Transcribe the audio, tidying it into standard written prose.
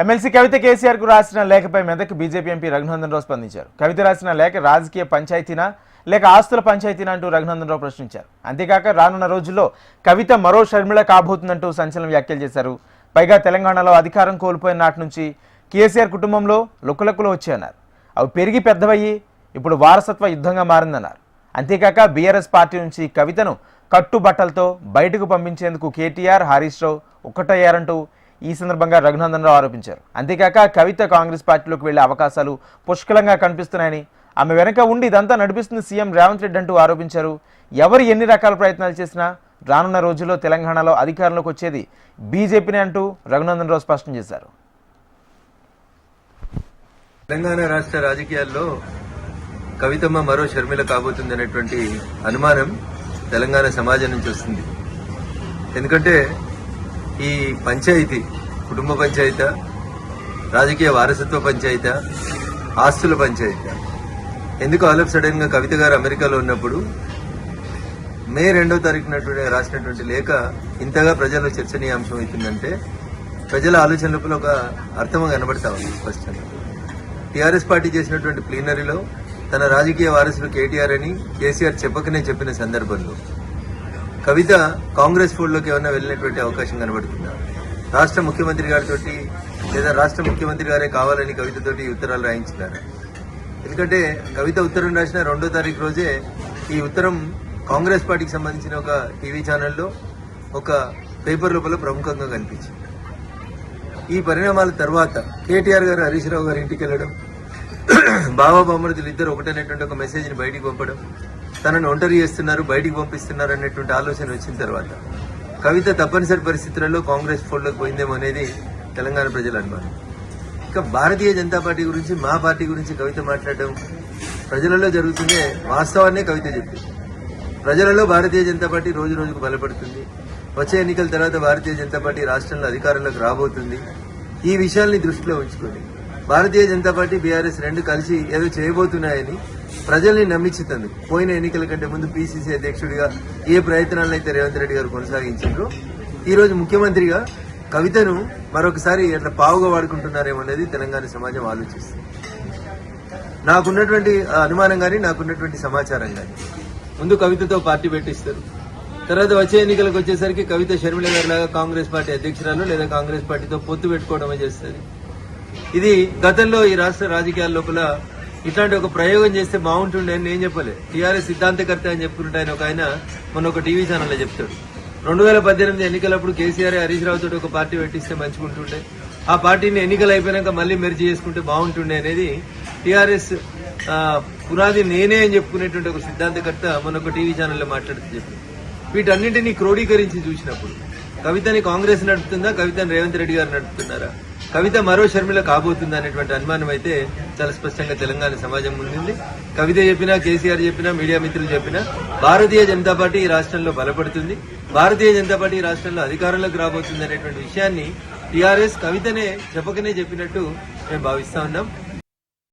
MLC కవిత కేసీఆర్ కు రాసిన లేఖపై Medak BJP MP Raghunandan Rao స్పందించారు. కవిత రాసిన లేఖ రాజకీయ పంచాయతీనా లేక ఆస్తుల పంచాయతీనా అంటూ రఘునందన్ రావు ప్రశ్నించారు. అంతేకాక రానున్న రోజుల్లో కవిత మరో షర్మిల కాబోతుందంటూ సంచలన వ్యాఖ్యలు చేశారు. పైగా తెలంగాణలో అధికారం కోల్పోయిన నాటి నుంచి కేసీఆర్ కుటుంబంలో లుక్కలక్కులు వచ్చాయన్నారు. అవి పెరిగి పెద్దవయ్యి ఇప్పుడు వారసత్వ యుద్ధంగా మారిందన్నారు. అంతేకాక బీఆర్ఎస్ పార్టీ నుంచి కవితను కట్టుబట్టలతో బయటకు పంపించేందుకు కేటీఆర్, హరీష్ రావు ఒక్కటయ్యారంటూ ఈ సందర్భంగా రఘునందన్ రావు ఆరోపించారు. అంతేకాక కవిత కాంగ్రెస్ పార్టీలోకి వెళ్లే అవకాశాలు పుష్కలంగా కనిపిస్తున్నాయని, ఆమె వెనక ఉండి ఇదంతా నడిపిస్తుంది సీఎం రేవంత్ రెడ్డి అంటూ ఆరోపించారు. ఎవరు ఎన్ని రకాల ప్రయత్నాలు చేసినా రానున్న రోజుల్లో తెలంగాణలో అధికారంలోకి వచ్చేది బీజేపీనే అంటూ రఘునందన్ రావు స్పష్టం చేశారు. తెలంగాణ రాష్ట్ర రాజకీయాల్లో కవితమ్మ మరో షర్మిల కాబోతుంది అనేటువంటి అనుమానం తెలంగాణ సమాజం నుంచి వస్తుంది. ఎందుకంటే ఈ పంచాయతీ కుటుంబ పంచాయతీ, రాజకీయ వారసత్వ పంచాయతీ, ఆస్తుల పంచాయతీ ఎందుకు ఆల్ ఆఫ్ సడన్ గా కవిత గారు అమెరికాలో ఉన్నప్పుడు మే 2వ తారీఖున రాసినటువంటి లేఖ ఇంతగా ప్రజల్లో చర్చనీయాంశం అవుతుందంటే ప్రజల ఆలోచన లోపల ఒక అర్థం కనబడతా ఉంది స్పష్టంగా. టీఆర్ఎస్ పార్టీ చేసినటువంటి ప్లీనరీలో తన రాజకీయ వారసులు కేటీఆర్ అని కేసీఆర్ చెప్పకనే చెప్పిన సందర్భంలో కవిత కాంగ్రెస్ ఫోల్డ్లోకి ఏమన్నా వెళ్ళినటువంటి అవకాశం కనబడుతుందా? రాష్ట్ర ముఖ్యమంత్రి గారితో లేదా రాష్ట్ర ముఖ్యమంత్రి గారే కావాలని కవితతోటి ఉత్తరాలు రాయించినారు. ఎందుకంటే కవిత ఉత్తరం రాసిన 2వ తారీఖు రోజే ఈ ఉత్తరం కాంగ్రెస్ పార్టీకి సంబంధించిన ఒక టీవీ ఛానల్లో ఒక పేపర్ లోపల ప్రముఖంగా కనిపించింది. ఈ పరిణామాల తర్వాత కేటీఆర్ గారు హరీష్ రావు గారి ఇంటికి వెళ్లడం, బాబా బామ్మర్దులు ఇద్దరు ఒకటనేటువంటి ఒక మెసేజ్ని బయటికి పంపడం, తనను ఒంటరి చేస్తున్నారు, బయటికి పంపిస్తున్నారు అనేటువంటి ఆలోచన వచ్చిన తర్వాత కవిత తప్పనిసరి పరిస్థితులలో కాంగ్రెస్ ఫోల్డ్లోకి పోయిందేమో అనేది తెలంగాణ ప్రజల అనుమానం. ఇక భారతీయ జనతా పార్టీ గురించి, మా పార్టీ గురించి కవిత మాట్లాడడం ప్రజలలో జరుగుతుందే వాస్తవాన్నే కవిత చెప్పింది. ప్రజలలో భారతీయ జనతా పార్టీ రోజు రోజుకు బలపడుతుంది. వచ్చే ఎన్నికల తర్వాత భారతీయ జనతా పార్టీ రాష్ట్రంలో అధికారంలోకి రాబోతుంది. ఈ విషయాల్ని దృష్టిలో ఉంచుకొని భారతీయ జనతా పార్టీ, బీఆర్ఎస్ రెండు కలిసి ఏదో చేయబోతున్నాయని ప్రజల్ని నమ్మించుతుంది. పోయిన ఎన్నికల కంటే ముందు పీసీసీ అధ్యక్షుడిగా ఏ ప్రయత్నాలను అయితే రేవంత్ రెడ్డి గారు కొనసాగించారో ఈ రోజు ముఖ్యమంత్రిగా కవితను మరొకసారి ఎట్లా పావుగా వాడుకుంటున్నారేమో అనేది తెలంగాణ సమాజం ఆలోచిస్తుంది. నాకున్నటువంటి అనుమానం కానీ, నాకున్నటువంటి సమాచారం కానీ, ముందు కవితతో పార్టీ పెట్టిస్తారు, తర్వాత వచ్చే ఎన్నికలకు వచ్చేసరికి కవిత షర్మిల గారి లాగా కాంగ్రెస్ పార్టీ అధ్యక్షురాలు లేదా కాంగ్రెస్ పార్టీతో పొత్తు పెట్టుకోవడమే చేస్తుంది. ఇది గతంలో ఈ రాష్ట్ర రాజకీయాల లోపల ఇట్లాంటి ఒక ప్రయోగం చేస్తే బాగుంటుండే అని నేను చెప్పలే. టీఆర్ఎస్ సిద్ధాంతకర్త అని చెప్పుకుంటే ఆయన మొన్న ఒక టీవీ ఛానల్లో చెప్తాడు, 2018 ఎన్నికలప్పుడు కేసీఆర్, హరీష్ రావు తోటి ఒక పార్టీ పెట్టిస్తే మంచిగుంటుండే, ఆ పార్టీని ఎన్నికలు అయిపోయినాక మళ్ళీ మెర్జీ చేసుకుంటే బాగుంటుండే అనేది టీఆర్ఎస్ పునాది నేనే అని చెప్పుకునేటువంటి ఒక సిద్ధాంతకర్త మొన్న ఒక టీవీ ఛానల్లో మాట్లాడుతూ చెప్పింది. వీటన్నింటినీ క్రోడీకరించి చూసినప్పుడు కవితని కాంగ్రెస్ నడుపుతుందా, కవితని రేవంత్ రెడ్డి గారు నడుపుతున్నారా, కవిత మరో షర్మిల కాబోతుందా అనేటువంటి అనుమానం అయితే చాలా స్పష్టంగా తెలంగాణ సమాజం ముందుంది. కవిత చెప్పినా, కేసీఆర్ చెప్పినా, మీడియా మిత్రులు చెప్పినా భారతీయ జనతా పార్టీ ఈ రాష్ట్రంలో బలపడుతుంది, భారతీయ జనతా పార్టీ ఈ రాష్ట్రంలో అధికారంలోకి రాబోతుంది అనేటువంటి విషయాన్ని టీఆర్ఎస్ కవితనే చెప్పకనే చెప్పినట్టు మేము భావిస్తా ఉన్నాం.